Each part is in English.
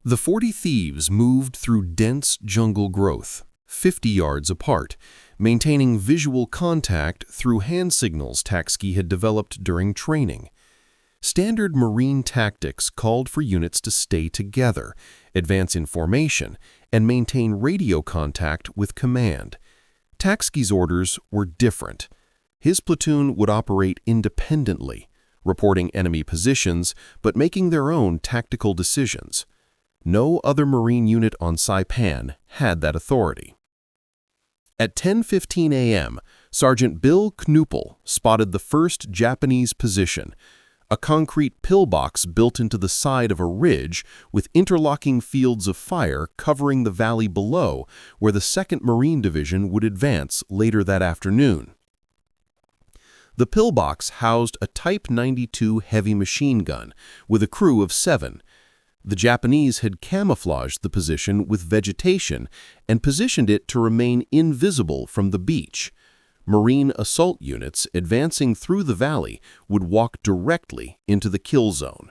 The 40 thieves moved through dense jungle growth, 50 yards apart, maintaining visual contact through hand signals Tachsky had developed during training. Standard Marine tactics called for units to stay together, advance in formation, and maintain radio contact with command. Tachsky's orders were different. His platoon would operate independently, reporting enemy positions but making their own tactical decisions. No other Marine unit on Saipan had that authority. At 10:15 a.m., Sergeant Bill Knuppel spotted the first Japanese position, a concrete pillbox built into the side of a ridge with interlocking fields of fire covering the valley below where the 2nd Marine Division would advance later that afternoon. The pillbox housed a Type 92 heavy machine gun with a crew of 7. The Japanese had camouflaged the position with vegetation and positioned it to remain invisible from the beach. Marine assault units advancing through the valley would walk directly into the kill zone.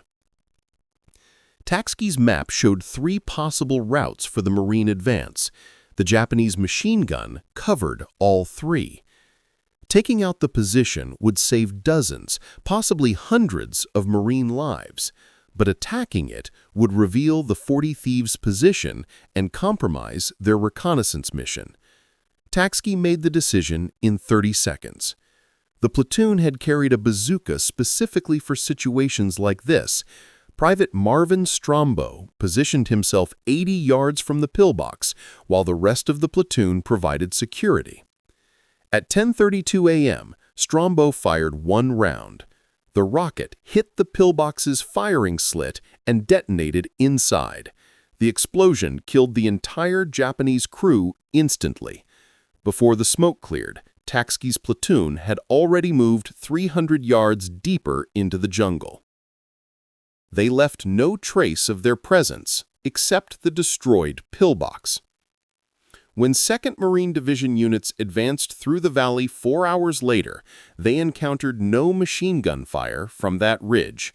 Tachsky's map showed 3 possible routes for the Marine advance. The Japanese machine gun covered all 3. Taking out the position would save dozens, possibly hundreds of Marine lives, but attacking it would reveal the 40 thieves' position and compromise their reconnaissance mission. Tachsky made the decision in 30 seconds. The platoon had carried a bazooka specifically for situations like this. Private Marvin Strombo positioned himself 80 yards from the pillbox, while the rest of the platoon provided security. At 10:32 a.m., Strombo fired 1 round. The rocket hit the pillbox's firing slit and detonated inside. The explosion killed the entire Japanese crew instantly. Before the smoke cleared, Tachsky's platoon had already moved 300 yards deeper into the jungle. They left no trace of their presence except the destroyed pillbox. When 2nd Marine Division units advanced through the valley 4 hours later, they encountered no machine gun fire from that ridge.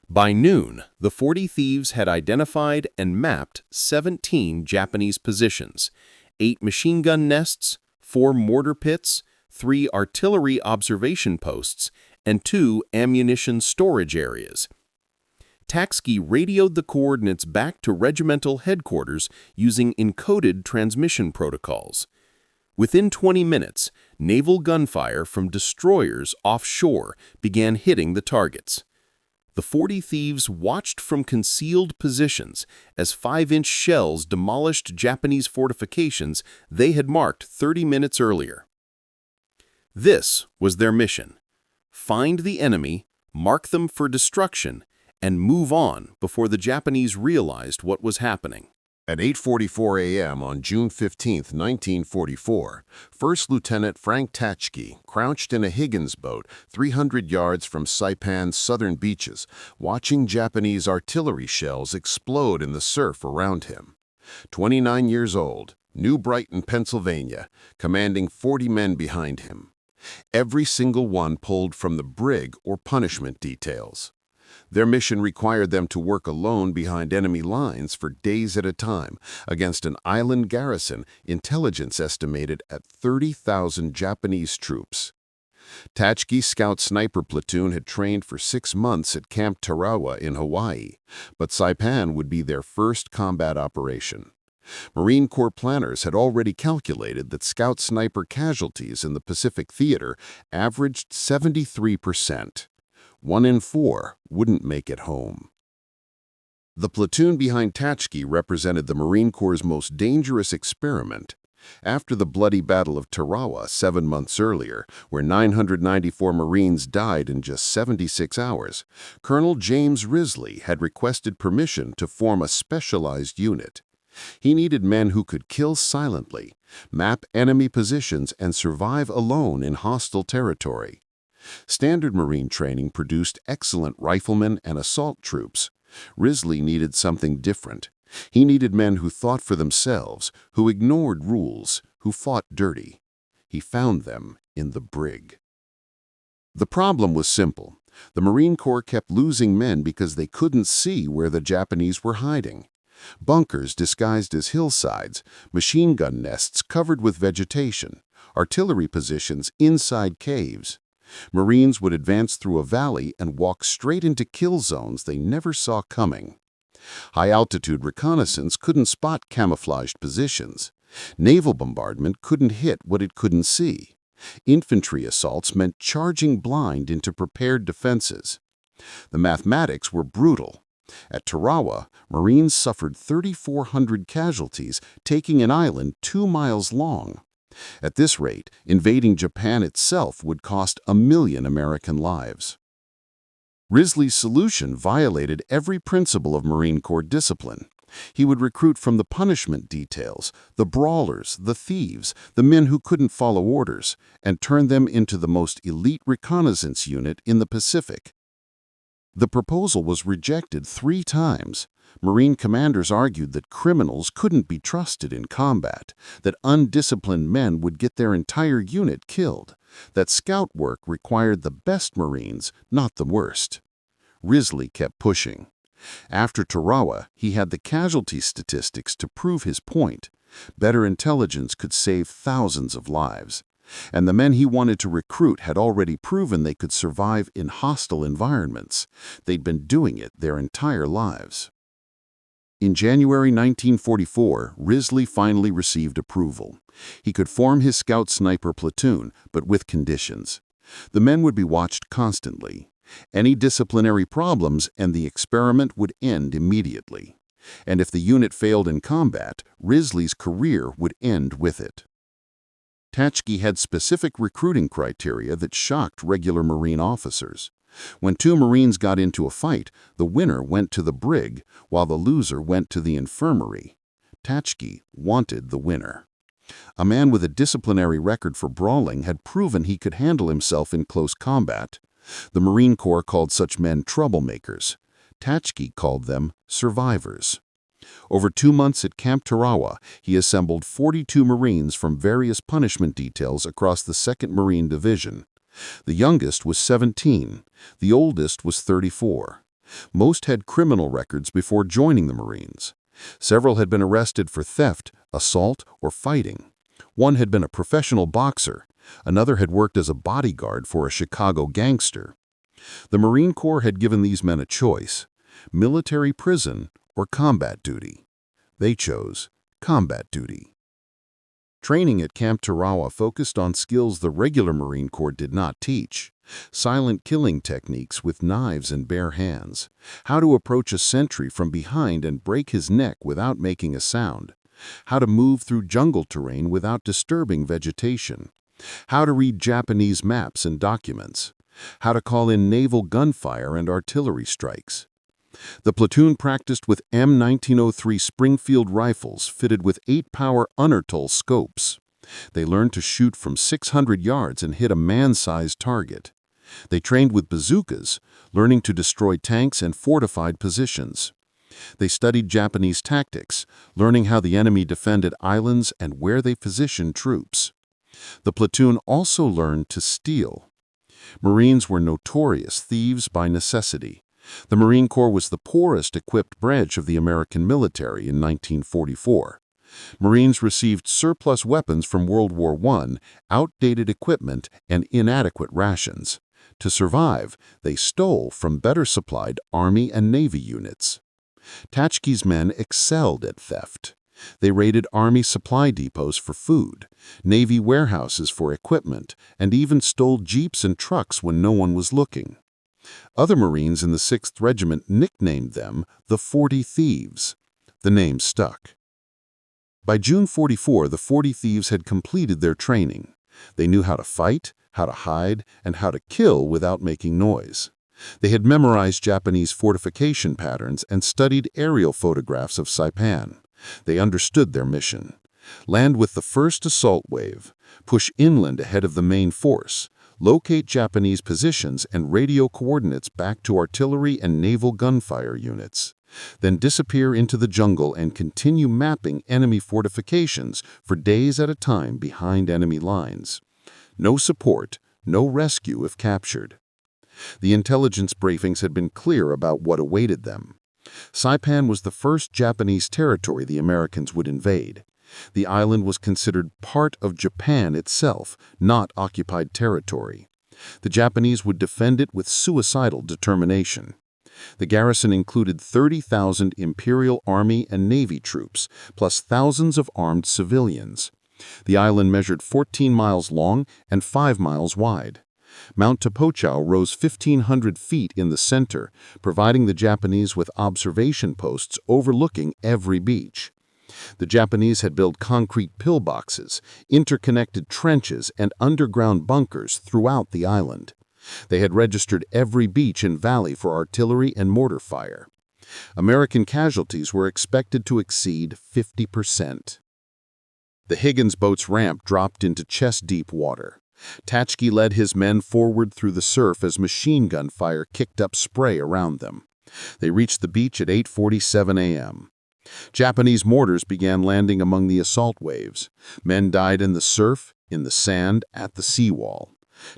By noon, the 40 thieves had identified and mapped 17 Japanese positions, 8 machine gun nests, 4 mortar pits, 3 artillery observation posts, and 2 ammunition storage areas. Tachsky radioed the coordinates back to regimental headquarters using encoded transmission protocols. Within 20 minutes, naval gunfire from destroyers offshore began hitting the targets. The 40 thieves watched from concealed positions as 5-inch shells demolished Japanese fortifications they had marked 30 minutes earlier. This was their mission: find the enemy, mark them for destruction, and move on before the Japanese realized what was happening. At 8:44 a.m. on June 15, 1944, First Lieutenant Frank Tachsky crouched in a Higgins boat 300 yards from Saipan's southern beaches, watching Japanese artillery shells explode in the surf around him. 29 years old, New Brighton, Pennsylvania, commanding 40 men behind him. Every single one pulled from the brig or punishment details. Their mission required them to work alone behind enemy lines for days at a time against an island garrison intelligence estimated at 30,000 Japanese troops. Tachsky's scout sniper platoon had trained for 6 months at Camp Tarawa in Hawaii, but Saipan would be their first combat operation. Marine Corps planners had already calculated that scout sniper casualties in the Pacific Theater averaged 73%. 1 in 4 wouldn't make it home. The platoon behind Tachsky represented the Marine Corps' most dangerous experiment. After the bloody Battle of Tarawa 7 months earlier, where 994 Marines died in just 76 hours, Colonel James Risley had requested permission to form a specialized unit. He needed men who could kill silently, map enemy positions, and survive alone in hostile territory. Standard Marine training produced excellent riflemen and assault troops. Risley needed something different. He needed men who thought for themselves, who ignored rules, who fought dirty. He found them in the brig. The problem was simple. The Marine Corps kept losing men because they couldn't see where the Japanese were hiding. Bunkers disguised as hillsides, machine gun nests covered with vegetation, artillery positions inside caves. Marines would advance through a valley and walk straight into kill zones they never saw coming. High-altitude reconnaissance couldn't spot camouflaged positions. Naval bombardment couldn't hit what it couldn't see. Infantry assaults meant charging blind into prepared defenses. The mathematics were brutal. At Tarawa, Marines suffered 3,400 casualties, taking an island 2 miles long. At this rate, invading Japan itself would cost 1 million American lives. Risley's solution violated every principle of Marine Corps discipline. He would recruit from the punishment details, the brawlers, the thieves, the men who couldn't follow orders, and turn them into the most elite reconnaissance unit in the Pacific. The proposal was rejected 3 times. Marine commanders argued that criminals couldn't be trusted in combat, that undisciplined men would get their entire unit killed, that scout work required the best Marines, not the worst. Risley kept pushing. After Tarawa, he had the casualty statistics to prove his point. Better intelligence could save thousands of lives. And the men he wanted to recruit had already proven they could survive in hostile environments. They'd been doing it their entire lives. In January 1944, Risley finally received approval. He could form his scout sniper platoon, but with conditions. The men would be watched constantly. Any disciplinary problems and the experiment would end immediately. And if the unit failed in combat, Risley's career would end with it. Tachsky had specific recruiting criteria that shocked regular Marine officers. When 2 Marines got into a fight, the winner went to the brig, while the loser went to the infirmary. Tachsky wanted the winner. A man with a disciplinary record for brawling had proven he could handle himself in close combat. The Marine Corps called such men troublemakers. Tachsky called them survivors. Over 2 months at Camp Tarawa, he assembled 42 Marines from various punishment details across the 2nd Marine Division. The youngest was 17. The oldest was 34. Most had criminal records before joining the Marines. Several had been arrested for theft, assault, or fighting. One had been a professional boxer. Another had worked as a bodyguard for a Chicago gangster. The Marine Corps had given these men a choice: military prison or combat duty. They chose combat duty. Training at Camp Tarawa focused on skills the regular Marine Corps did not teach. Silent killing techniques with knives and bare hands. How to approach a sentry from behind and break his neck without making a sound. How to move through jungle terrain without disturbing vegetation. How to read Japanese maps and documents. How to call in naval gunfire and artillery strikes. The platoon practiced with M1903 Springfield rifles fitted with 8-power Untertal scopes. They learned to shoot from 600 yards and hit a man-sized target. They trained with bazookas, learning to destroy tanks and fortified positions. They studied Japanese tactics, learning how the enemy defended islands and where they positioned troops. The platoon also learned to steal. Marines were notorious thieves by necessity. The Marine Corps was the poorest equipped branch of the American military in 1944. Marines received surplus weapons from World War I, outdated equipment, and inadequate rations. To survive, they stole from better supplied Army and Navy units. Tachsky's men excelled at theft. They raided Army supply depots for food, Navy warehouses for equipment, and even stole jeeps and trucks when no one was looking. Other Marines in the 6th Regiment nicknamed them the 40 Thieves. The name stuck. By June 44, the 40 Thieves had completed their training. They knew how to fight, how to hide, and how to kill without making noise. They had memorized Japanese fortification patterns and studied aerial photographs of Saipan. They understood their mission. Land with the first assault wave, push inland ahead of the main force, locate Japanese positions and radio coordinates back to artillery and naval gunfire units. Then disappear into the jungle and continue mapping enemy fortifications for days at a time behind enemy lines. No support, no rescue if captured. The intelligence briefings had been clear about what awaited them. Saipan was the first Japanese territory the Americans would invade. The island was considered part of Japan itself, not occupied territory. The Japanese would defend it with suicidal determination. The garrison included 30,000 Imperial Army and Navy troops, plus thousands of armed civilians. The island measured 14 miles long and 5 miles wide. Mount Tapochau rose 1,500 feet in the center, providing the Japanese with observation posts overlooking every beach. The Japanese had built concrete pillboxes, interconnected trenches, and underground bunkers throughout the island. They had registered every beach and valley for artillery and mortar fire. American casualties were expected to exceed 50%. The Higgins boat's ramp dropped into chest-deep water. Tachsky led his men forward through the surf as machine gun fire kicked up spray around them. They reached the beach at 8:47 a.m. Japanese mortars began landing among the assault waves. Men died in the surf, in the sand, at the seawall.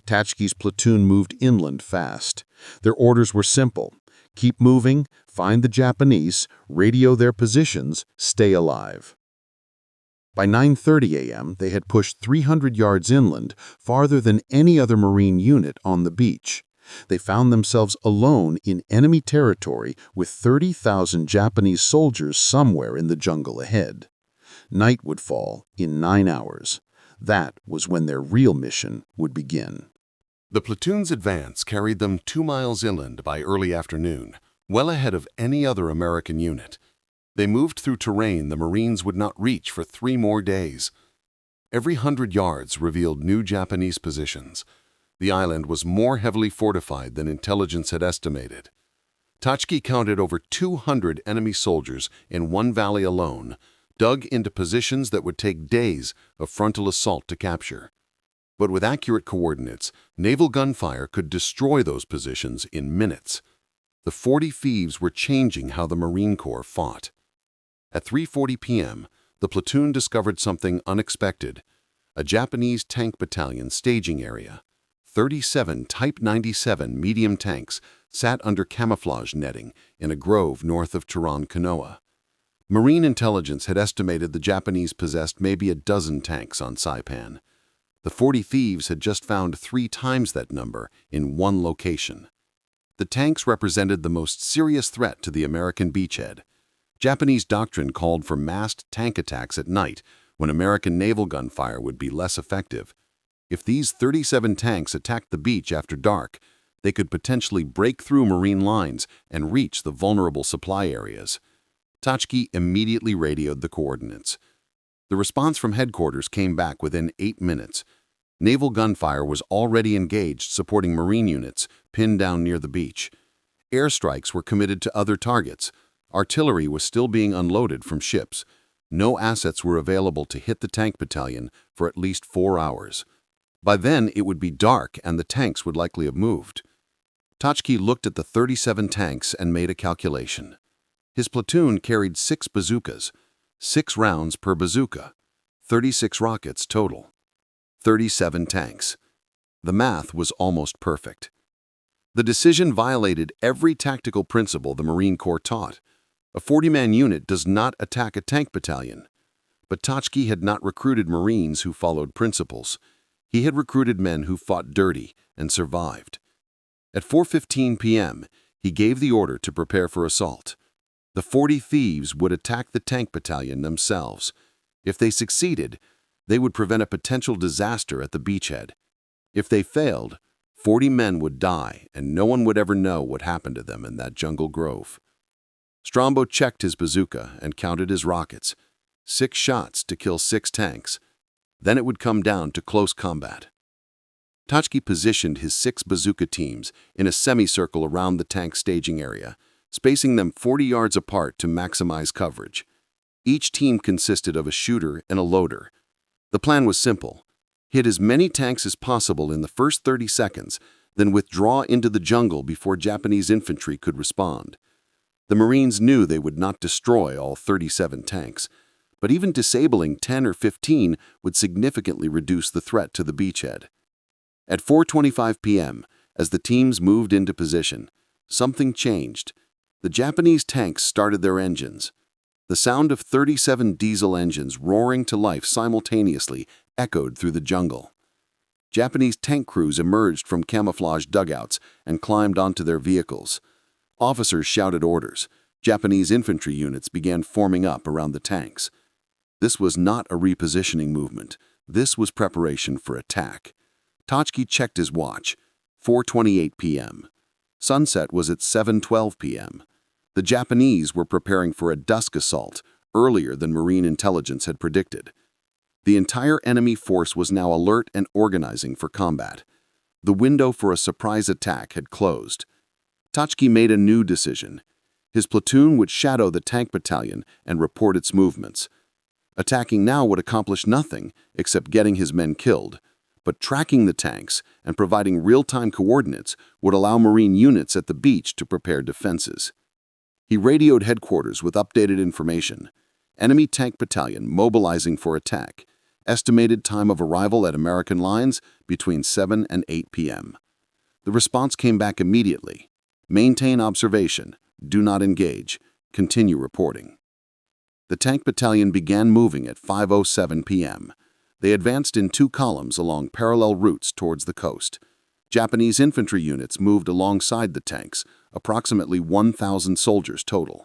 Tachsky's platoon moved inland fast. Their orders were simple: keep moving, find the Japanese, radio their positions, stay alive. By 9:30 a.m., they had pushed 300 yards inland, farther than any other Marine unit on the beach. They found themselves alone in enemy territory with 30,000 Japanese soldiers somewhere in the jungle ahead. Night would fall in 9 hours. That was when their real mission would begin. The platoon's advance carried them 2 miles inland by early afternoon, well ahead of any other American unit. They moved through terrain the Marines would not reach for 3 more days. Every 100 yards revealed new Japanese positions. The island was more heavily fortified than intelligence had estimated. Tachsky counted over 200 enemy soldiers in one valley alone, dug into positions that would take days of frontal assault to capture. But with accurate coordinates, naval gunfire could destroy those positions in minutes. The 40 Thieves were changing how the Marine Corps fought. At 3:40 p.m., the platoon discovered something unexpected: a Japanese tank battalion staging area. 37 Type 97 medium tanks sat under camouflage netting in a grove north of Kanoa. Marine intelligence had estimated the Japanese possessed maybe a dozen tanks on Saipan. The 40 Thieves had just found 3 times that number in one location. The tanks represented the most serious threat to the American beachhead. Japanese doctrine called for massed tank attacks at night, when American naval gunfire would be less effective. If these 37 tanks attacked the beach after dark, they could potentially break through Marine lines and reach the vulnerable supply areas. Tachsky immediately radioed the coordinates. The response from headquarters came back within 8 minutes. Naval gunfire was already engaged supporting Marine units pinned down near the beach. Airstrikes were committed to other targets. Artillery was still being unloaded from ships. No assets were available to hit the tank battalion for at least 4 hours. By then, it would be dark and the tanks would likely have moved. Tachsky looked at the 37 tanks and made a calculation. His platoon carried 6 bazookas, 6 rounds per bazooka, 36 rockets total. 37 tanks. The math was almost perfect. The decision violated every tactical principle the Marine Corps taught. A 40-man unit does not attack a tank battalion. But Tachsky had not recruited Marines who followed principles. He had recruited men who fought dirty and survived. At 4:15 p.m., he gave the order to prepare for assault. The 40 Thieves would attack the tank battalion themselves. If they succeeded, they would prevent a potential disaster at the beachhead. If they failed, 40 men would die and no one would ever know what happened to them in that jungle grove. Strombo checked his bazooka and counted his rockets. 6 shots to kill 6 tanks. Then it would come down to close combat. Tachsky positioned his 6 bazooka teams in a semicircle around the tank staging area, spacing them 40 yards apart to maximize coverage. Each team consisted of a shooter and a loader. The plan was simple: hit as many tanks as possible in the first 30 seconds, then withdraw into the jungle before Japanese infantry could respond. The Marines knew they would not destroy all 37 tanks, but even disabling 10 or 15 would significantly reduce the threat to the beachhead. At 4:25 p.m., as the teams moved into position, something changed. The Japanese tanks started their engines. The sound of 37 diesel engines roaring to life simultaneously echoed through the jungle. Japanese tank crews emerged from camouflage dugouts and climbed onto their vehicles. Officers shouted orders. Japanese infantry units began forming up around the tanks. This was not a repositioning movement. This was preparation for attack. Tachsky checked his watch. 4:28 p.m. Sunset was at 7:12 p.m. The Japanese were preparing for a dusk assault, earlier than Marine intelligence had predicted. The entire enemy force was now alert and organizing for combat. The window for a surprise attack had closed. Tachsky made a new decision. His platoon would shadow the tank battalion and report its movements. Attacking now would accomplish nothing except getting his men killed, but tracking the tanks and providing real-time coordinates would allow Marine units at the beach to prepare defenses. He radioed headquarters with updated information. Enemy tank battalion mobilizing for attack. Estimated time of arrival at American lines between 7 and 8 p.m. The response came back immediately. Maintain observation. Do not engage. Continue reporting. The tank battalion began moving at 5:07 p.m. They advanced in 2 columns along parallel routes towards the coast. Japanese infantry units moved alongside the tanks, approximately 1,000 soldiers total.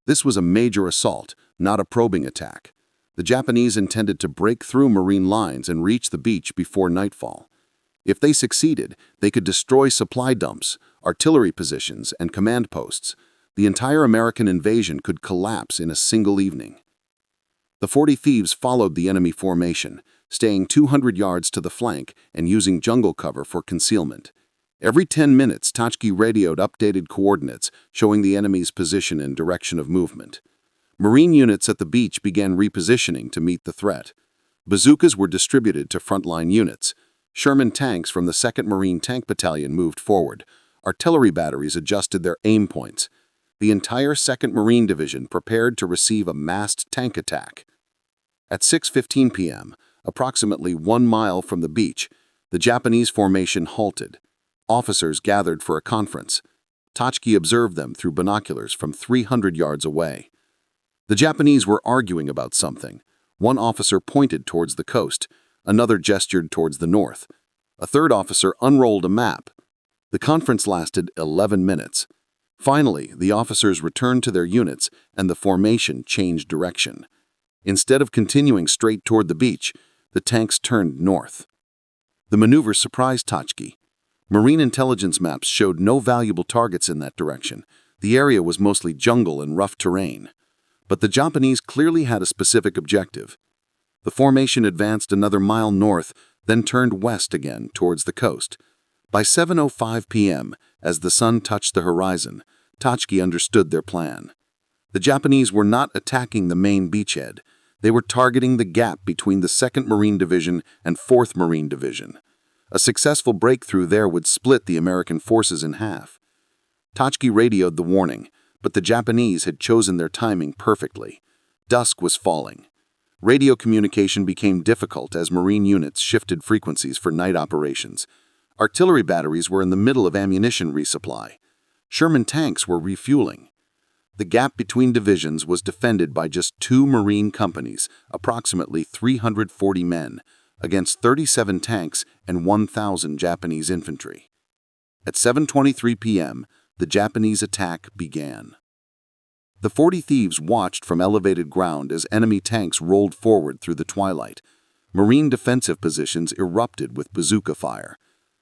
This was a major assault, not a probing attack. The Japanese intended to break through Marine lines and reach the beach before nightfall. If they succeeded, they could destroy supply dumps, artillery positions, and command posts. The entire American invasion could collapse in a single evening. The 40 Thieves followed the enemy formation, staying 200 yards to the flank and using jungle cover for concealment. Every 10 minutes, Tachsky radioed updated coordinates showing the enemy's position and direction of movement. Marine units at the beach began repositioning to meet the threat. Bazookas were distributed to frontline units. Sherman tanks from the 2nd Marine Tank Battalion moved forward. Artillery batteries adjusted their aim points. The entire 2nd Marine Division prepared to receive a massed tank attack. At 6:15 p.m., approximately 1 mile from the beach, the Japanese formation halted. Officers gathered for a conference. Tachsky observed them through binoculars from 300 yards away. The Japanese were arguing about something. One officer pointed towards the coast. Another gestured towards the north. A third officer unrolled a map. The conference lasted 11 minutes. Finally, the officers returned to their units and the formation changed direction. Instead of continuing straight toward the beach, the tanks turned north. The maneuver surprised Tachsky. Marine intelligence maps showed no valuable targets in that direction. The area was mostly jungle and rough terrain. But the Japanese clearly had a specific objective. The formation advanced another mile north, then turned west again towards the coast. By 7:05 p.m., as the sun touched the horizon, Tachsky understood their plan. The Japanese were not attacking the main beachhead. They were targeting the gap between the 2nd Marine Division and 4th Marine Division. A successful breakthrough there would split the American forces in half. Tachsky radioed the warning, but the Japanese had chosen their timing perfectly. Dusk was falling. Radio communication became difficult as Marine units shifted frequencies for night operations. Artillery batteries were in the middle of ammunition resupply. Sherman tanks were refueling. The gap between divisions was defended by just 2 Marine companies, approximately 340 men, against 37 tanks and 1,000 Japanese infantry. At 7:23 p.m., the Japanese attack began. The 40 Thieves watched from elevated ground as enemy tanks rolled forward through the twilight. Marine defensive positions erupted with bazooka fire.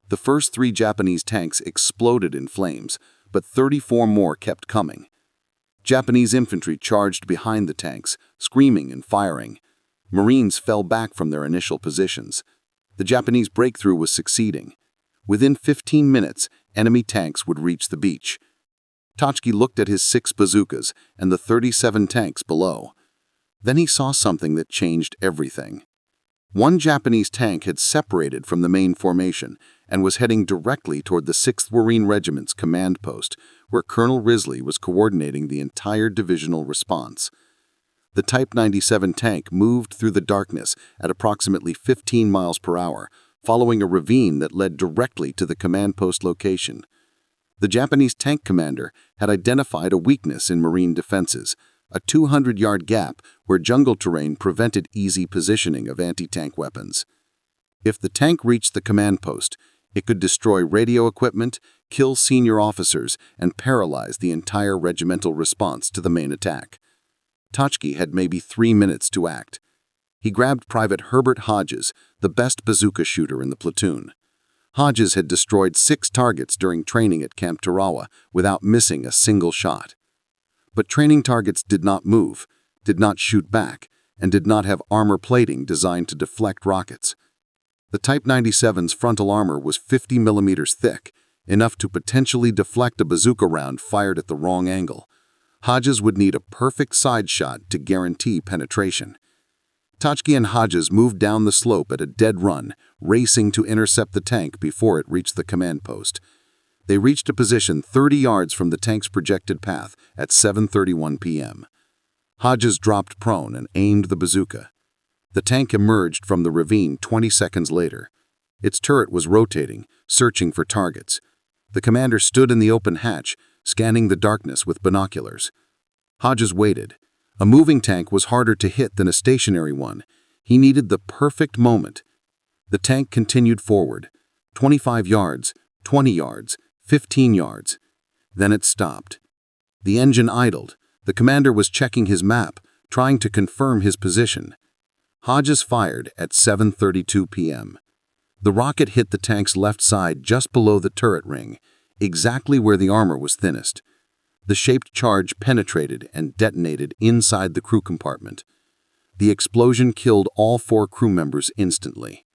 The first 3 Japanese tanks exploded in flames, but 34 more kept coming. Japanese infantry charged behind the tanks, screaming and firing. Marines fell back from their initial positions. The Japanese breakthrough was succeeding. Within 15 minutes, enemy tanks would reach the beach. Tachsky looked at his 6 bazookas and the 37 tanks below. Then he saw something that changed everything. One Japanese tank had separated from the main formation and was heading directly toward the 6th Marine Regiment's command post, where Colonel Risley was coordinating the entire divisional response. The Type 97 tank moved through the darkness at approximately 15 miles per hour, following a ravine that led directly to the command post location. The Japanese tank commander had identified a weakness in Marine defenses, a 200-yard gap where jungle terrain prevented easy positioning of anti-tank weapons. If the tank reached the command post, it could destroy radio equipment, kill senior officers, and paralyze the entire regimental response to the main attack. Tachsky had maybe 3 minutes to act. He grabbed Private Herbert Hodges, the best bazooka shooter in the platoon. Hodges had destroyed 6 targets during training at Camp Tarawa without missing a single shot. But training targets did not move, did not shoot back, and did not have armor plating designed to deflect rockets. The Type 97's frontal armor was 50 millimeters thick, enough to potentially deflect a bazooka round fired at the wrong angle. Hodges would need a perfect side shot to guarantee penetration. Tachsky and Hodges moved down the slope at a dead run, racing to intercept the tank before it reached the command post. They reached a position 30 yards from the tank's projected path at 7:31 p.m. Hodges dropped prone and aimed the bazooka. The tank emerged from the ravine 20 seconds later. Its turret was rotating, searching for targets. The commander stood in the open hatch, scanning the darkness with binoculars. Hodges waited. A moving tank was harder to hit than a stationary one. He needed the perfect moment. The tank continued forward. 25 yards, 20 yards, 15 yards. Then it stopped. The engine idled. The commander was checking his map, trying to confirm his position. Hodges fired at 7:32 p.m. The rocket hit the tank's left side just below the turret ring, exactly where the armor was thinnest. The shaped charge penetrated and detonated inside the crew compartment. The explosion killed all 4 crew members instantly.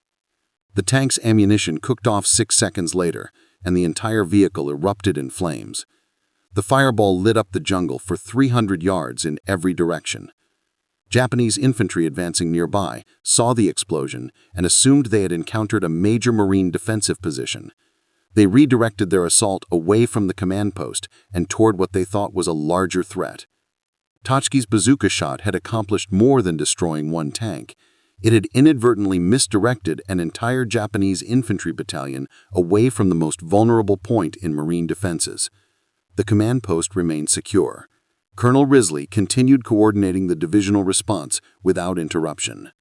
The tank's ammunition cooked off 6 seconds later, and the entire vehicle erupted in flames. The fireball lit up the jungle for 300 yards in every direction. Japanese infantry advancing nearby saw the explosion and assumed they had encountered a major Marine defensive position. They redirected their assault away from the command post and toward what they thought was a larger threat. Tachsky's bazooka shot had accomplished more than destroying one tank. It had inadvertently misdirected an entire Japanese infantry battalion away from the most vulnerable point in Marine defenses. The command post remained secure. Colonel Risley continued coordinating the divisional response without interruption.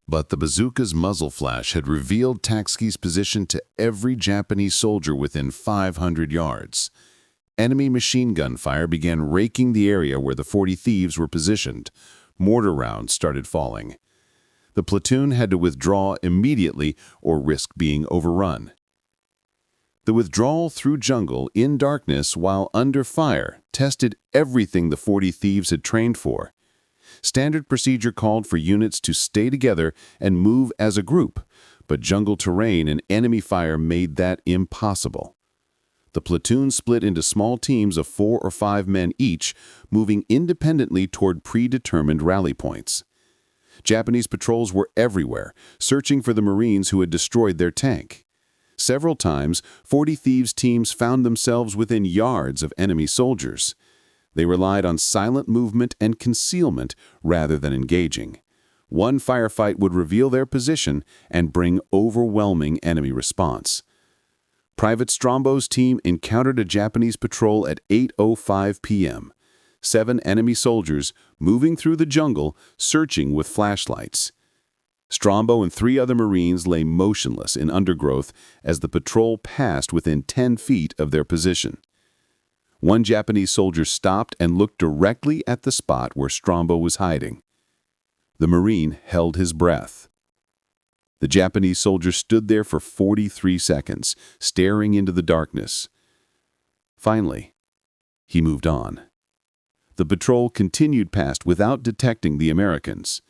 But the bazooka's muzzle flash had revealed Tachsky's position to every Japanese soldier within 500 yards. Enemy machine gun fire began raking the area where the 40 Thieves were positioned. Mortar rounds started falling. The platoon had to withdraw immediately or risk being overrun. The withdrawal through jungle in darkness while under fire tested everything the 40 Thieves had trained for. Standard procedure called for units to stay together and move as a group, but jungle terrain and enemy fire made that impossible. The platoon split into small teams of 4 or 5 men each, moving independently toward predetermined rally points. Japanese patrols were everywhere, searching for the Marines who had destroyed their tank. Several times, 40 Thieves teams found themselves within yards of enemy soldiers. They relied on silent movement and concealment rather than engaging. One firefight would reveal their position and bring overwhelming enemy response. Private Strombo's team encountered a Japanese patrol at 8:05 p.m. 7 enemy soldiers moving through the jungle, searching with flashlights. Strombo and 3 other Marines lay motionless in undergrowth as the patrol passed within 10 feet of their position. One Japanese soldier stopped and looked directly at the spot where Strombo was hiding. The Marine held his breath. The Japanese soldier stood there for 43 seconds, staring into the darkness. Finally, he moved on. The patrol continued past without detecting the Americans.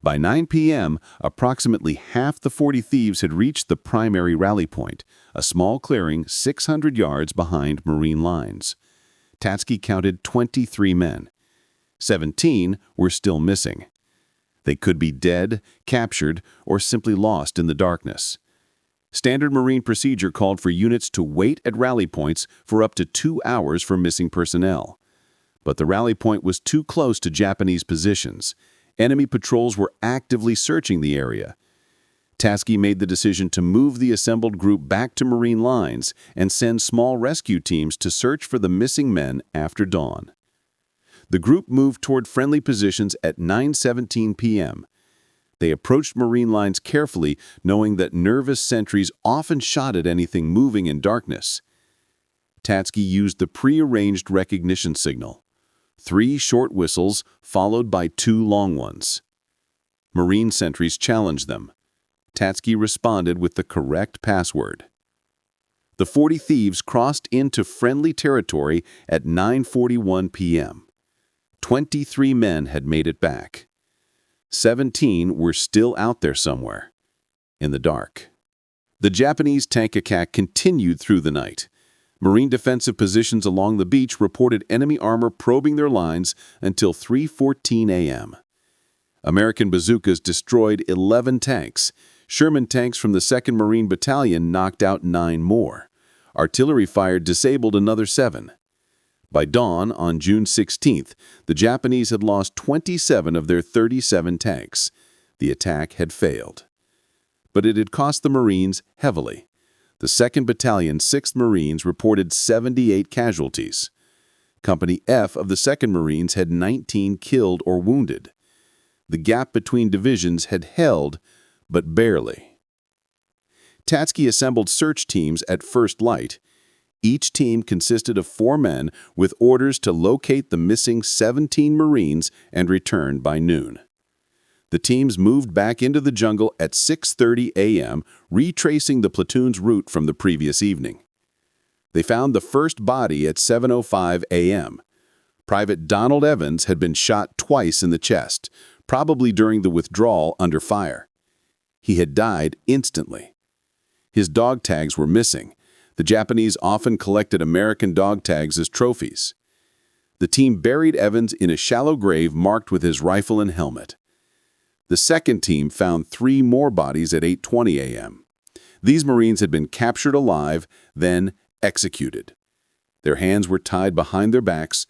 By 9 p.m., approximately half the 40 Thieves had reached the primary rally point, a small clearing 600 yards behind Marine lines. Tachsky counted 23 men. 17 were still missing. They could be dead, captured, or simply lost in the darkness. Standard Marine procedure called for units to wait at rally points for up to 2 hours for missing personnel. But the rally point was too close to Japanese positions. Enemy patrols were actively searching the area. Tachsky made the decision to move the assembled group back to Marine lines and send small rescue teams to search for the missing men after dawn. The group moved toward friendly positions at 9:17 p.m. They approached Marine lines carefully, knowing that nervous sentries often shot at anything moving in darkness. Tachsky used the pre-arranged recognition signal. 3 short whistles followed by 2 long ones. Marine sentries challenged them. Tachsky responded with the correct password. The 40 thieves crossed into friendly territory at 9:41 p.m. 23 men had made it back. 17 were still out there somewhere, in the dark. The Japanese tank attack continued through the night. Marine defensive positions along the beach reported enemy armor probing their lines until 3:14 a.m. American bazookas destroyed 11 tanks. Sherman tanks from the 2nd Marine Battalion knocked out 9 more. Artillery fire disabled another 7. By dawn on June 16th, the Japanese had lost 27 of their 37 tanks. The attack had failed. But it had cost the Marines heavily. The 2nd Battalion, 6th Marines reported 78 casualties. Company F of the 2nd Marines had 19 killed or wounded. The gap between divisions had held, but barely. Tachsky assembled search teams at first light. Each team consisted of 4 men with orders to locate the missing 17 Marines and return by noon. The teams moved back into the jungle at 6:30 a.m., retracing the platoon's route from the previous evening. They found the first body at 7:05 a.m. Private Donald Evans had been shot twice in the chest, probably during the withdrawal under fire. He had died instantly. His dog tags were missing. The Japanese often collected American dog tags as trophies. The team buried Evans in a shallow grave marked with his rifle and helmet. The second team found 3 more bodies at 8:20 a.m. These Marines had been captured alive, then executed. Their hands were tied behind their backs.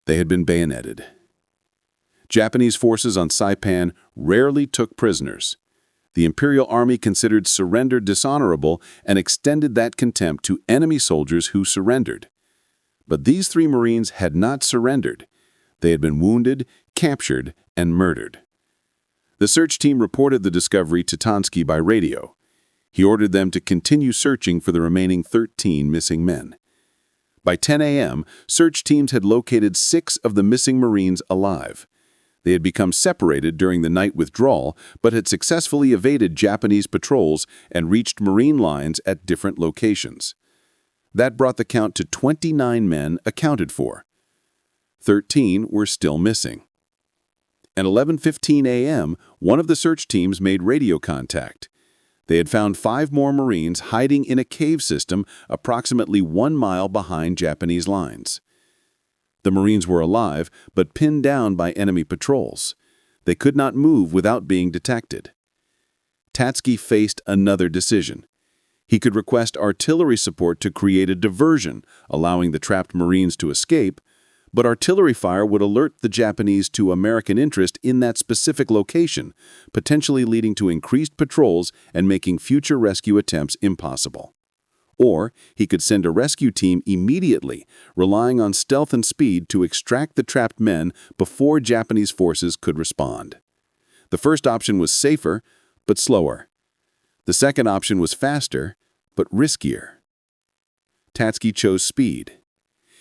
They had been bayoneted. Japanese forces on Saipan rarely took prisoners. The Imperial Army considered surrender dishonorable and extended that contempt to enemy soldiers who surrendered. But these 3 Marines had not surrendered. They had been wounded, captured, and murdered. The search team reported the discovery to Tachsky by radio. He ordered them to continue searching for the remaining 13 missing men. By 10 a.m., search teams had located 6 of the missing Marines alive. They had become separated during the night withdrawal, but had successfully evaded Japanese patrols and reached Marine lines at different locations. That brought the count to 29 men accounted for. 13 were still missing. At 11:15 a.m., one of the search teams made radio contact. They had found 5 more Marines hiding in a cave system approximately 1 mile behind Japanese lines. The Marines were alive, but pinned down by enemy patrols. They could not move without being detected. Tachsky faced another decision. He could request artillery support to create a diversion, allowing the trapped Marines to escape, but artillery fire would alert the Japanese to American interest in that specific location, potentially leading to increased patrols and making future rescue attempts impossible. Or he could send a rescue team immediately, relying on stealth and speed to extract the trapped men before Japanese forces could respond. The first option was safer, but slower. The second option was faster, but riskier. Tachsky chose speed.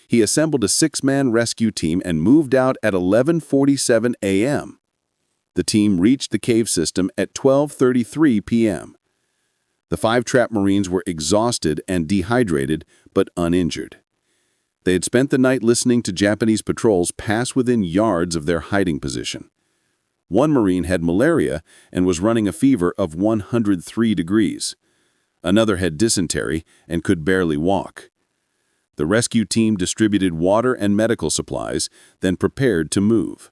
He assembled a 6-man rescue team and moved out at 11:47 a.m. The team reached the cave system at 12:33 p.m. The 5 trapped Marines were exhausted and dehydrated, but uninjured. They had spent the night listening to Japanese patrols pass within yards of their hiding position. One Marine had malaria and was running a fever of 103 degrees. Another had dysentery and could barely walk. The rescue team distributed water and medical supplies, then prepared to move.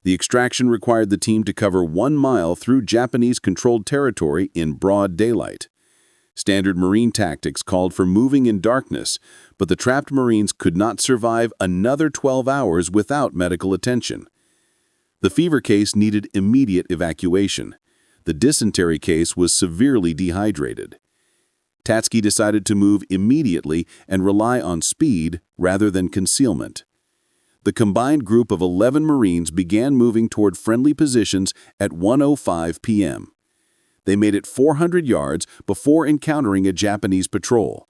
The extraction required the team to cover 1 mile through Japanese-controlled territory in broad daylight. Standard Marine tactics called for moving in darkness, but the trapped Marines could not survive another 12 hours without medical attention. The fever case needed immediate evacuation. The dysentery case was severely dehydrated. Tachsky decided to move immediately and rely on speed rather than concealment. The combined group of 11 Marines began moving toward friendly positions at 1:05 p.m. They made it 400 yards before encountering a Japanese patrol,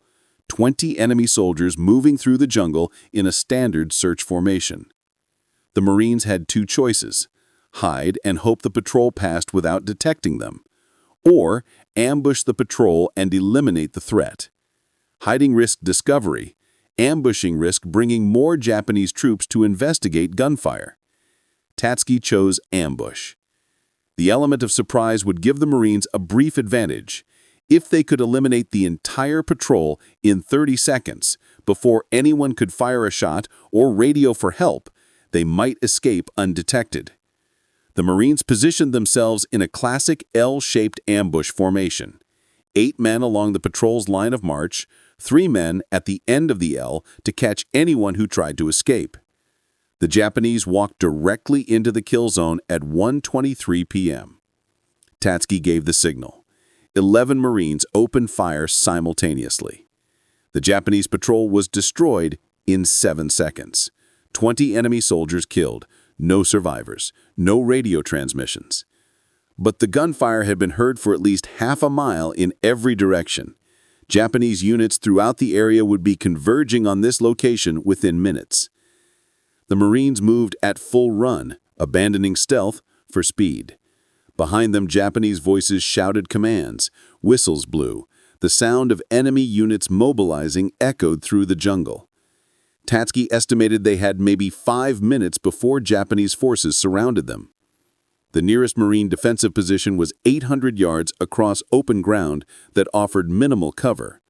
20 enemy soldiers moving through the jungle in a standard search formation. The Marines had two choices: hide and hope the patrol passed without detecting them, or ambush the patrol and eliminate the threat. Hiding risked discovery. Ambushing risked bringing more Japanese troops to investigate gunfire. Tachsky chose ambush. The element of surprise would give the Marines a brief advantage. If they could eliminate the entire patrol in 30 seconds before anyone could fire a shot or radio for help, they might escape undetected. The Marines positioned themselves in a classic L-shaped ambush formation. 8 men along the patrol's line of march, 3 men at the end of the L to catch anyone who tried to escape. The Japanese walked directly into the kill zone at 1:23 p.m. Tachsky gave the signal. 11 Marines opened fire simultaneously. The Japanese patrol was destroyed in 7 seconds. 20 enemy soldiers killed, no survivors, no radio transmissions. But the gunfire had been heard for at least half a mile in every direction. Japanese units throughout the area would be converging on this location within minutes. The Marines moved at full run, abandoning stealth for speed. Behind them, Japanese voices shouted commands. Whistles blew. The sound of enemy units mobilizing echoed through the jungle. Tachsky estimated they had maybe 5 minutes before Japanese forces surrounded them. The nearest Marine defensive position was 800 yards across open ground that offered minimal cover.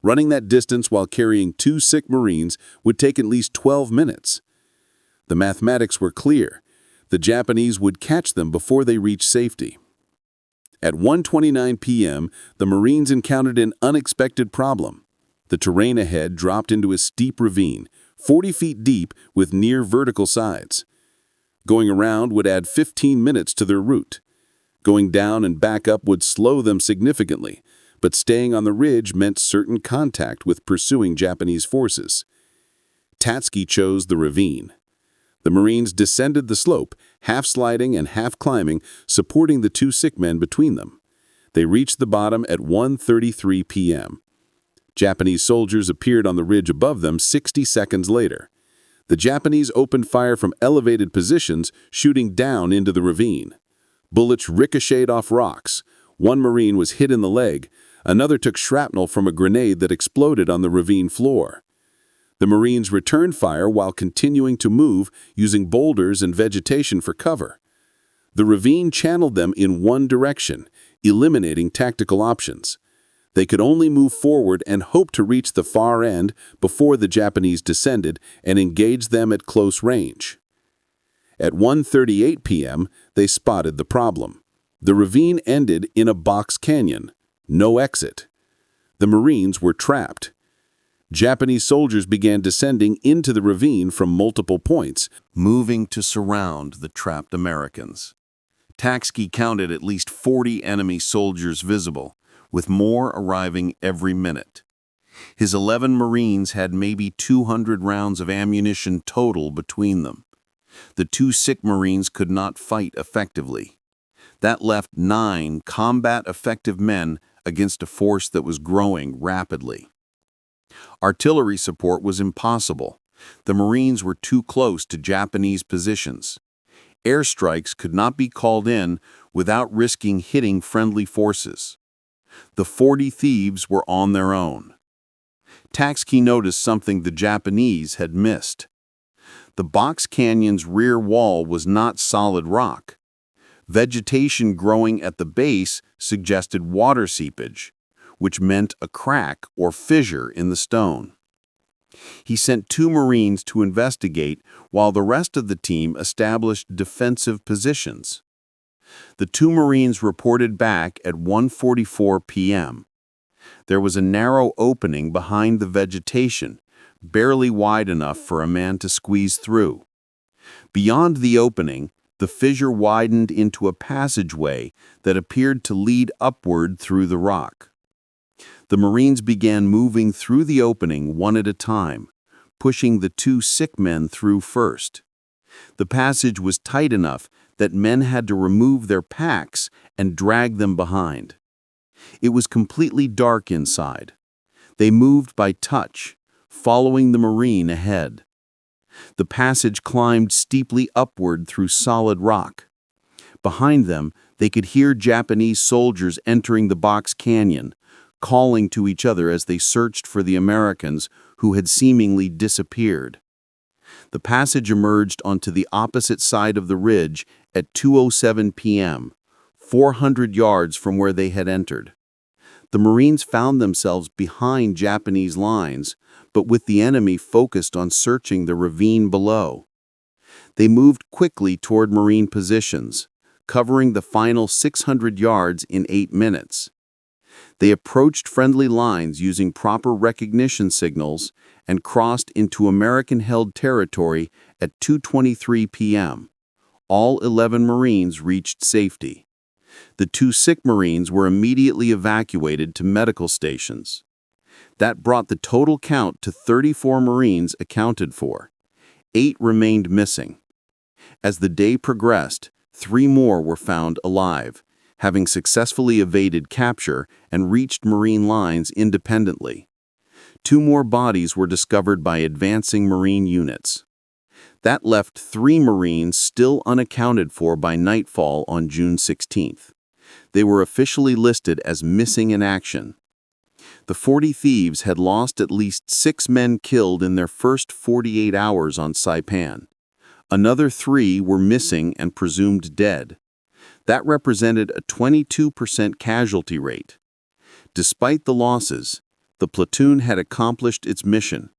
Running that distance while carrying 2 sick Marines would take at least 12 minutes. The mathematics were clear. The Japanese would catch them before they reached safety. At 1:29 p.m., the Marines encountered an unexpected problem. The terrain ahead dropped into a steep ravine, 40 feet deep with near vertical sides. Going around would add 15 minutes to their route. Going down and back up would slow them significantly, but staying on the ridge meant certain contact with pursuing Japanese forces. Tachsky chose the ravine. The Marines descended the slope, half sliding and half climbing, supporting the 2 sick men between them. They reached the bottom at 1:33 p.m. Japanese soldiers appeared on the ridge above them 60 seconds later. The Japanese opened fire from elevated positions, shooting down into the ravine. Bullets ricocheted off rocks. 1 Marine was hit in the leg. Another took shrapnel from a grenade that exploded on the ravine floor. The Marines returned fire while continuing to move, using boulders and vegetation for cover. The ravine channeled them in one direction, eliminating tactical options. They could only move forward and hope to reach the far end before the Japanese descended and engaged them at close range. At 1:38 p.m., they spotted the problem. The ravine ended in a box canyon, no exit. The Marines were trapped. Japanese soldiers began descending into the ravine from multiple points, moving to surround the trapped Americans. Tachsky counted at least 40 enemy soldiers visible, with more arriving every minute. His 11 Marines had maybe 200 rounds of ammunition total between them. The 2 sick Marines could not fight effectively. That left 9 combat-effective men against a force that was growing rapidly. Artillery support was impossible. The Marines were too close to Japanese positions. Airstrikes could not be called in without risking hitting friendly forces. The 40 Thieves were on their own. Tachsky noticed something the Japanese had missed. The box canyon's rear wall was not solid rock. Vegetation growing at the base suggested water seepage, which meant a crack or fissure in the stone. He sent 2 Marines to investigate while the rest of the team established defensive positions. The 2 Marines reported back at 1:44 p.m. There was a narrow opening behind the vegetation, barely wide enough for a man to squeeze through. Beyond the opening, The fissure widened into a passageway that appeared to lead upward through the rock. The Marines began moving through the opening one at a time, pushing the 2 sick men through first. The passage was tight enough that men had to remove their packs and drag them behind. It was completely dark inside. They moved by touch, following the Marine ahead. The passage climbed steeply upward through solid rock. Behind them, they could hear Japanese soldiers entering the box canyon, calling to each other as they searched for the Americans who had seemingly disappeared. The passage emerged onto the opposite side of the ridge at 2:07 p.m., 400 yards from where they had entered. The Marines found themselves behind Japanese lines, but with the enemy focused on searching the ravine below. They moved quickly toward Marine positions, covering the final 600 yards in 8 minutes. They approached friendly lines using proper recognition signals and crossed into American-held territory at 2:23 p.m. All 11 Marines reached safety. The 2 sick Marines were immediately evacuated to medical stations. That brought the total count to 34 Marines accounted for. 8 remained missing. As the day progressed, 3 more were found alive, having successfully evaded capture and reached Marine lines independently. 2 more bodies were discovered by advancing Marine units. That left 3 Marines still unaccounted for by nightfall on June 16th. They were officially listed as missing in action. The 40 Thieves had lost at least 6 men killed in their first 48 hours on Saipan. Another 3 were missing and presumed dead. That represented a 22% casualty rate. Despite the losses, the platoon had accomplished its mission.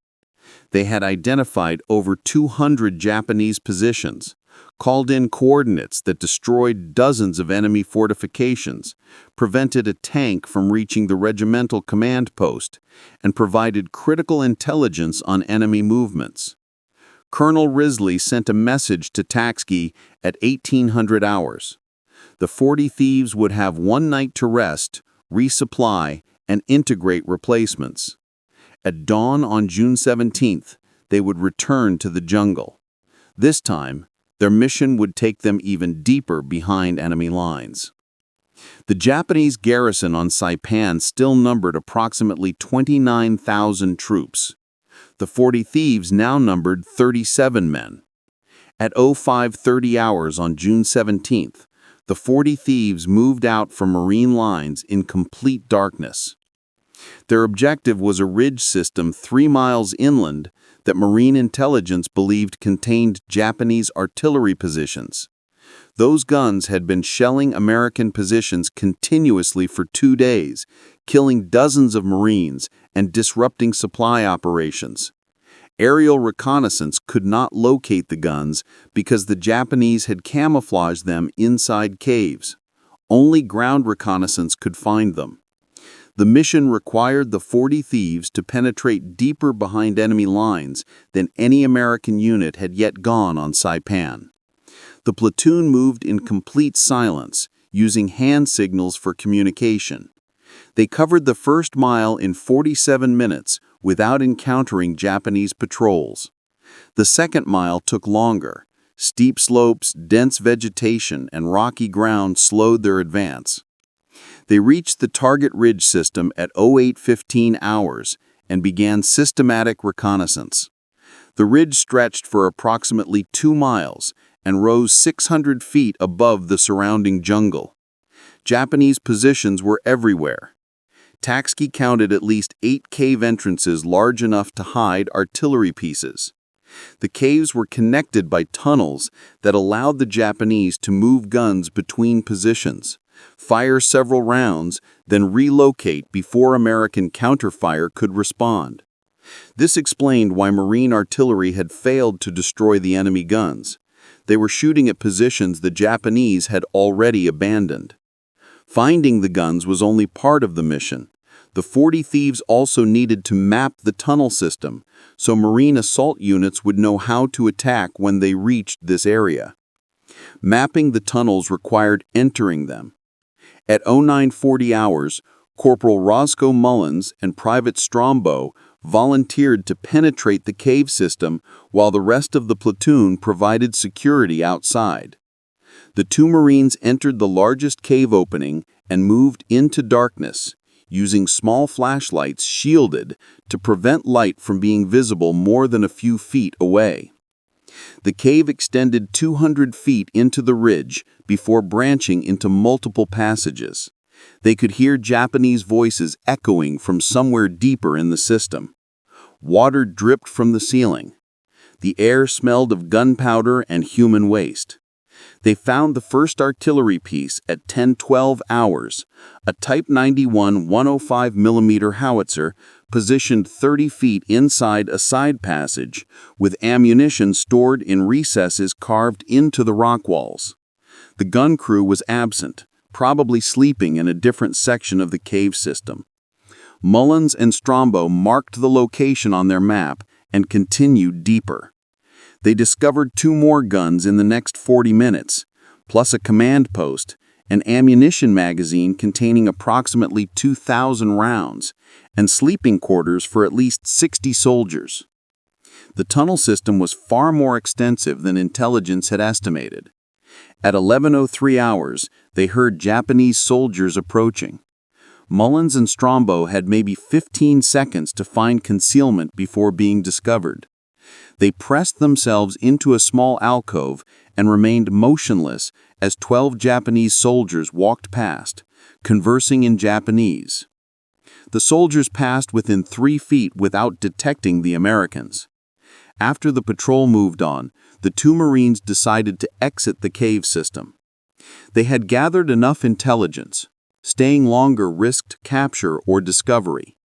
They had identified over 200 Japanese positions, called in coordinates that destroyed dozens of enemy fortifications, prevented a tank from reaching the regimental command post, and provided critical intelligence on enemy movements. Colonel Risley sent a message to Tachsky at 1800 hours. The 40 Thieves would have 1 night to rest, resupply, and integrate replacements. At dawn on June 17th, they would return to the jungle. This time, their mission would take them even deeper behind enemy lines. The Japanese garrison on Saipan still numbered approximately 29,000 troops. The 40 Thieves now numbered 37 men. At 05:30 hours on June 17th, the 40 Thieves moved out from Marine lines in complete darkness. Their objective was a ridge system 3 miles inland that Marine intelligence believed contained Japanese artillery positions. Those guns had been shelling American positions continuously for 2 days, killing dozens of Marines and disrupting supply operations. Aerial reconnaissance could not locate the guns because the Japanese had camouflaged them inside caves. Only ground reconnaissance could find them. The mission required the 40 Thieves to penetrate deeper behind enemy lines than any American unit had yet gone on Saipan. The platoon moved in complete silence, using hand signals for communication. They covered the first mile in 47 minutes without encountering Japanese patrols. The second mile took longer. Steep slopes, dense vegetation, and rocky ground slowed their advance. They reached the target ridge system at 08:15 hours and began systematic reconnaissance. The ridge stretched for approximately 2 miles and rose 600 feet above the surrounding jungle. Japanese positions were everywhere. Tachsky counted at least 8 cave entrances large enough to hide artillery pieces. The caves were connected by tunnels that allowed the Japanese to move guns between positions, fire several rounds, then relocate before American counterfire could respond. This explained why Marine artillery had failed to destroy the enemy guns. They were shooting at positions the Japanese had already abandoned. Finding the guns was only part of the mission. The 40 Thieves also needed to map the tunnel system, so Marine assault units would know how to attack when they reached this area. Mapping the tunnels required entering them. At 0940 hours, Corporal Roscoe Mullins and Private Strombo volunteered to penetrate the cave system while the rest of the platoon provided security outside. The two Marines entered the largest cave opening and moved into darkness, using small flashlights shielded to prevent light from being visible more than a few feet away. The cave extended 200 feet into the ridge before branching into multiple passages. They could hear Japanese voices echoing from somewhere deeper in the system. Water dripped from the ceiling. The air smelled of gunpowder and human waste. They found the first artillery piece at 10:12 hours, a Type 91 105mm howitzer positioned 30 feet inside a side passage, with ammunition stored in recesses carved into the rock walls. The gun crew was absent, probably sleeping in a different section of the cave system. Mullins and Strombo marked the location on their map and continued deeper. They discovered 2 more guns in the next 40 minutes, plus a command post, an ammunition magazine containing approximately 2,000 rounds, and sleeping quarters for at least 60 soldiers. The tunnel system was far more extensive than intelligence had estimated. At 11:03 hours, they heard Japanese soldiers approaching. Mullins and Strombo had maybe 15 seconds to find concealment before being discovered. They pressed themselves into a small alcove and remained motionless as 12 Japanese soldiers walked past, conversing in Japanese. The soldiers passed within 3 feet without detecting the Americans. After the patrol moved on, the 2 Marines decided to exit the cave system. They had gathered enough intelligence. Staying longer risked capture or discovery.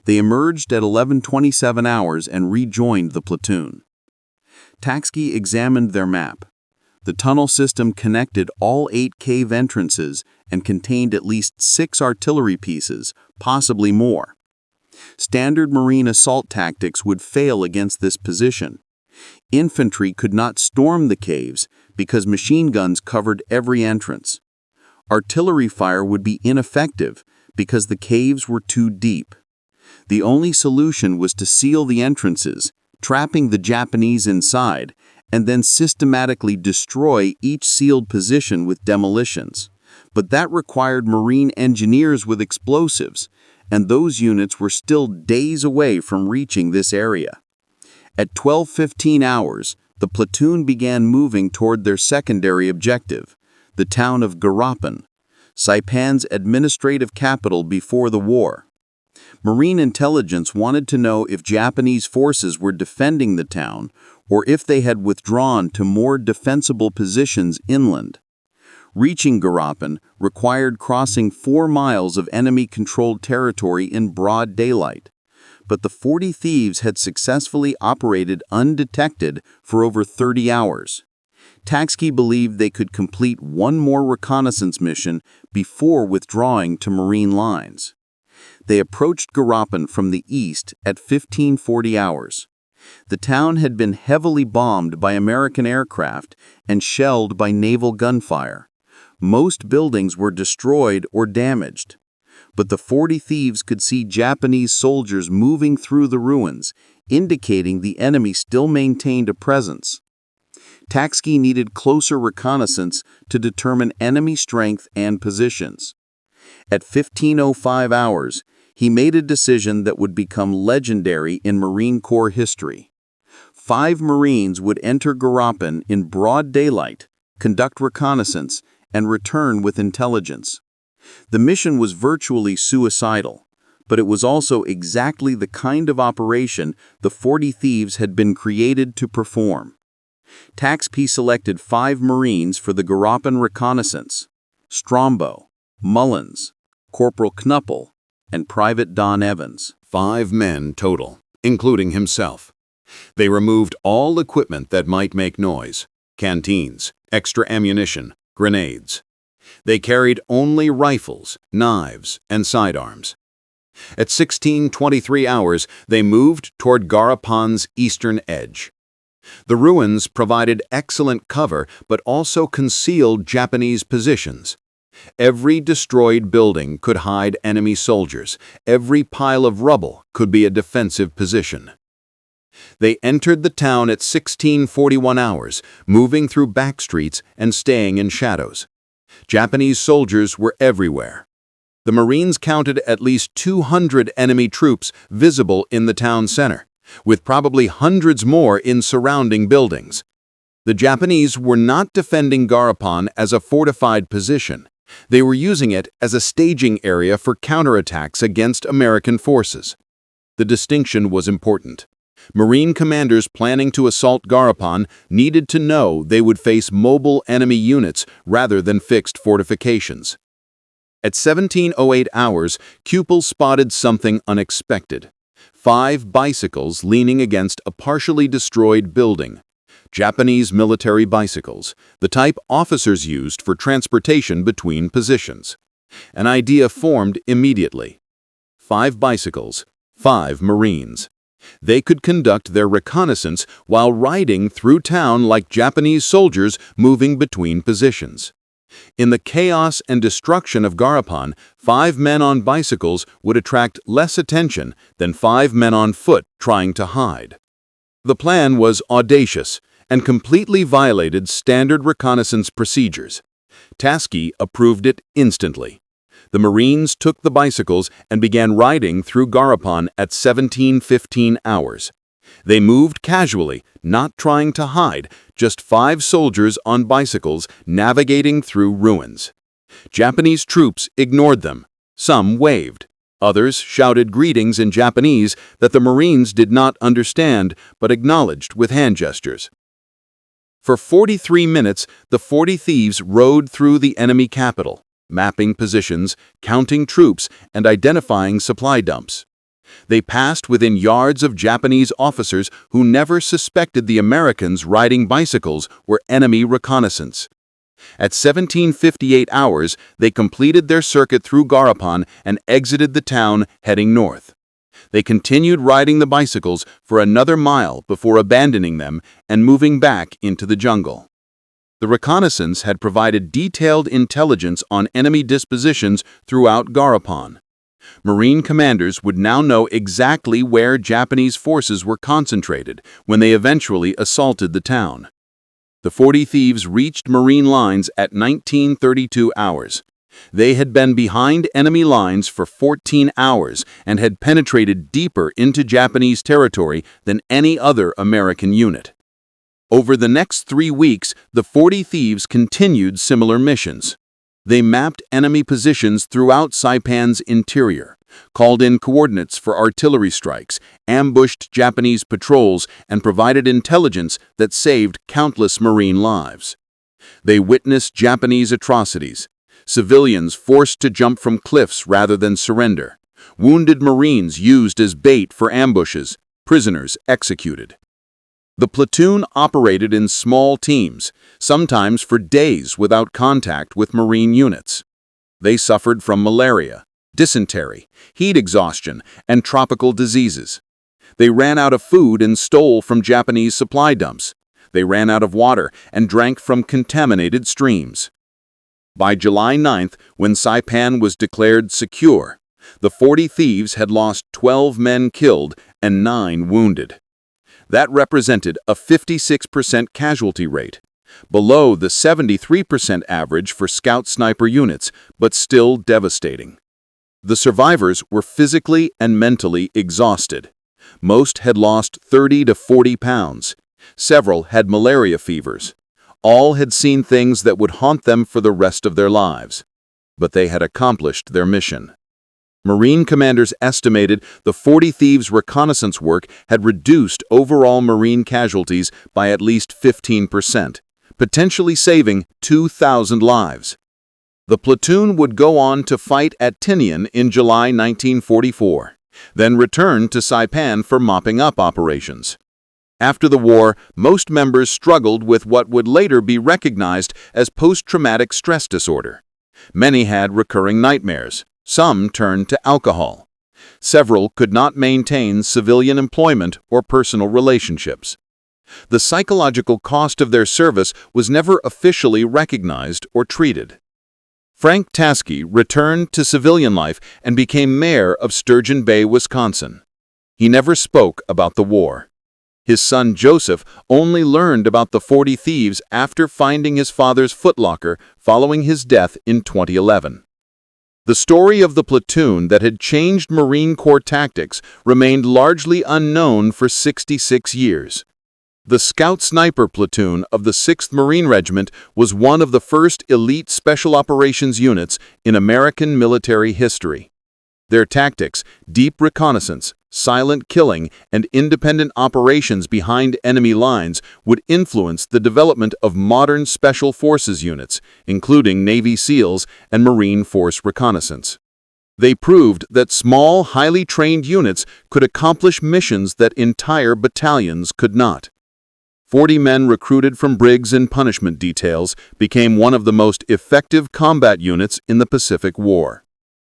They emerged at 11:27 hours and rejoined the platoon. Tachsky examined their map. The tunnel system connected all 8 cave entrances and contained at least 6 artillery pieces, possibly more. Standard Marine assault tactics would fail against this position. Infantry could not storm the caves because machine guns covered every entrance. Artillery fire would be ineffective because the caves were too deep. The only solution was to seal the entrances, trapping the Japanese inside, and then systematically destroy each sealed position with demolitions. But that required Marine engineers with explosives, and those units were still days away from reaching this area. At 12:15 hours, the platoon began moving toward their secondary objective, the town of Garapan, Saipan's administrative capital before the war. Marine intelligence wanted to know if Japanese forces were defending the town or if they had withdrawn to more defensible positions inland. Reaching Garapan required crossing 4 miles of enemy-controlled territory in broad daylight, but the 40 Thieves had successfully operated undetected for over 30 hours. Tachsky believed they could complete 1 more reconnaissance mission before withdrawing to Marine lines. They approached Garapan from the east at 15:40 hours. The town had been heavily bombed by American aircraft and shelled by naval gunfire. Most buildings were destroyed or damaged. But the 40 Thieves could see Japanese soldiers moving through the ruins, indicating the enemy still maintained a presence. Tachsky needed closer reconnaissance to determine enemy strength and positions. At 15:05 hours, he made a decision that would become legendary in Marine Corps history. 5 Marines would enter Garapan in broad daylight, conduct reconnaissance, and return with intelligence. The mission was virtually suicidal, but it was also exactly the kind of operation the 40 Thieves had been created to perform. Tachsky selected 5 Marines for the Garapan reconnaissance: Strombo, Mullins, Corporal Knuppel, and Private Don Evans. 5 men total, including himself. They removed all equipment that might make noise: canteens, extra ammunition, grenades. They carried only rifles, knives, and sidearms. At 16:23 hours, they moved toward Garapan's eastern edge. The ruins provided excellent cover but also concealed Japanese positions. Every destroyed building could hide enemy soldiers. Every pile of rubble could be a defensive position. They entered the town at 16:41 hours, moving through back streets and staying in shadows. Japanese soldiers were everywhere. The Marines counted at least 200 enemy troops visible in the town center, with probably hundreds more in surrounding buildings. The Japanese were not defending Garapan as a fortified position. They were using it as a staging area for counterattacks against American forces. The distinction was important. Marine commanders planning to assault Garapan needed to know they would face mobile enemy units rather than fixed fortifications. At 17:08 hours, Kupel spotted something unexpected. 5 bicycles leaning against a partially destroyed building. Japanese military bicycles, the type officers used for transportation between positions. An idea formed immediately. 5 bicycles, 5 Marines. They could conduct their reconnaissance while riding through town like Japanese soldiers moving between positions. In the chaos and destruction of Garapan, 5 men on bicycles would attract less attention than 5 men on foot trying to hide. The plan was audacious and completely violated standard reconnaissance procedures. Tachsky approved it instantly. The Marines took the bicycles and began riding through Garapan at 17:15 hours. They moved casually, not trying to hide, just 5 soldiers on bicycles navigating through ruins. Japanese troops ignored them. Some waved. Others shouted greetings in Japanese that the Marines did not understand but acknowledged with hand gestures. For 43 minutes, the 40 thieves rode through the enemy capital, mapping positions, counting troops, and identifying supply dumps. They passed within yards of Japanese officers who never suspected the Americans riding bicycles were enemy reconnaissance. At 17:58 hours, they completed their circuit through Garapan and exited the town heading north. They continued riding the bicycles for another mile before abandoning them and moving back into the jungle. The reconnaissance had provided detailed intelligence on enemy dispositions throughout Garapan. Marine commanders would now know exactly where Japanese forces were concentrated when they eventually assaulted the town. The 40 thieves reached Marine lines at 19:32 hours. They had been behind enemy lines for 14 hours and had penetrated deeper into Japanese territory than any other American unit. Over the next 3 weeks, the 40 thieves continued similar missions. They mapped enemy positions throughout Saipan's interior, called in coordinates for artillery strikes, ambushed Japanese patrols, and provided intelligence that saved countless Marine lives. They witnessed Japanese atrocities. Civilians forced to jump from cliffs rather than surrender. Wounded Marines used as bait for ambushes. Prisoners executed. The platoon operated in small teams, sometimes for days without contact with Marine units. They suffered from malaria, dysentery, heat exhaustion, and tropical diseases. They ran out of food and stole from Japanese supply dumps. They ran out of water and drank from contaminated streams. By July 9th, when Saipan was declared secure, the 40 thieves had lost 12 men killed and 9 wounded. That represented a 56% casualty rate, below the 73% average for scout sniper units, but still devastating. The survivors were physically and mentally exhausted. Most had lost 30 to 40 pounds. Several had malaria fevers. All had seen things that would haunt them for the rest of their lives. But they had accomplished their mission. Marine commanders estimated the 40 thieves' reconnaissance work had reduced overall Marine casualties by at least 15%, potentially saving 2,000 lives. The platoon would go on to fight at Tinian in July 1944, then return to Saipan for mopping up operations. After the war, most members struggled with what would later be recognized as post-traumatic stress disorder. Many had recurring nightmares. Some turned to alcohol. Several could not maintain civilian employment or personal relationships. The psychological cost of their service was never officially recognized or treated. Frank Tachsky returned to civilian life and became mayor of Sturgeon Bay, Wisconsin. He never spoke about the war. His son Joseph only learned about the 40 Thieves after finding his father's footlocker following his death in 2011. The story of the platoon that had changed Marine Corps tactics remained largely unknown for 66 years. The Scout Sniper Platoon of the 6th Marine Regiment was one of the first elite special operations units in American military history. Their tactics, deep reconnaissance, silent killing, and independent operations behind enemy lines would influence the development of modern Special Forces units, including Navy SEALs and Marine Force Reconnaissance. They proved that small, highly trained units could accomplish missions that entire battalions could not. 40 men recruited from brigs and punishment details became one of the most effective combat units in the Pacific War.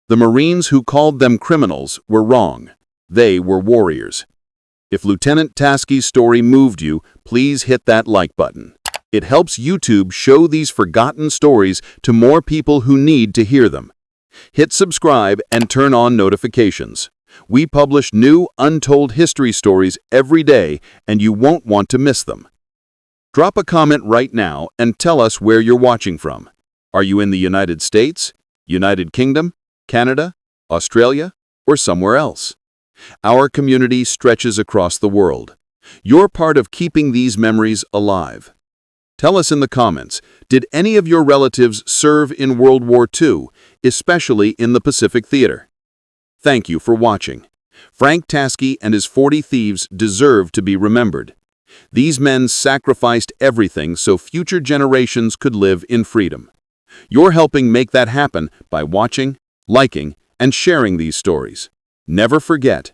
The Marines who called them criminals were wrong. They were warriors. If Lieutenant Tachsky's story moved you, please hit that like button. It helps YouTube show these forgotten stories to more people who need to hear them. Hit subscribe and turn on notifications. We publish new, untold history stories every day, and you won't want to miss them. Drop a comment right now and tell us where you're watching from. Are you in the United States, United Kingdom, Canada, Australia, or somewhere else? Our community stretches across the world. You're part of keeping these memories alive. Tell us in the comments, did any of your relatives serve in World War II, especially in the Pacific Theater? Thank you for watching. Frank Tachsky and his 40 Thieves deserve to be remembered. These men sacrificed everything so future generations could live in freedom. You're helping make that happen by watching, liking, and sharing these stories. Never forget,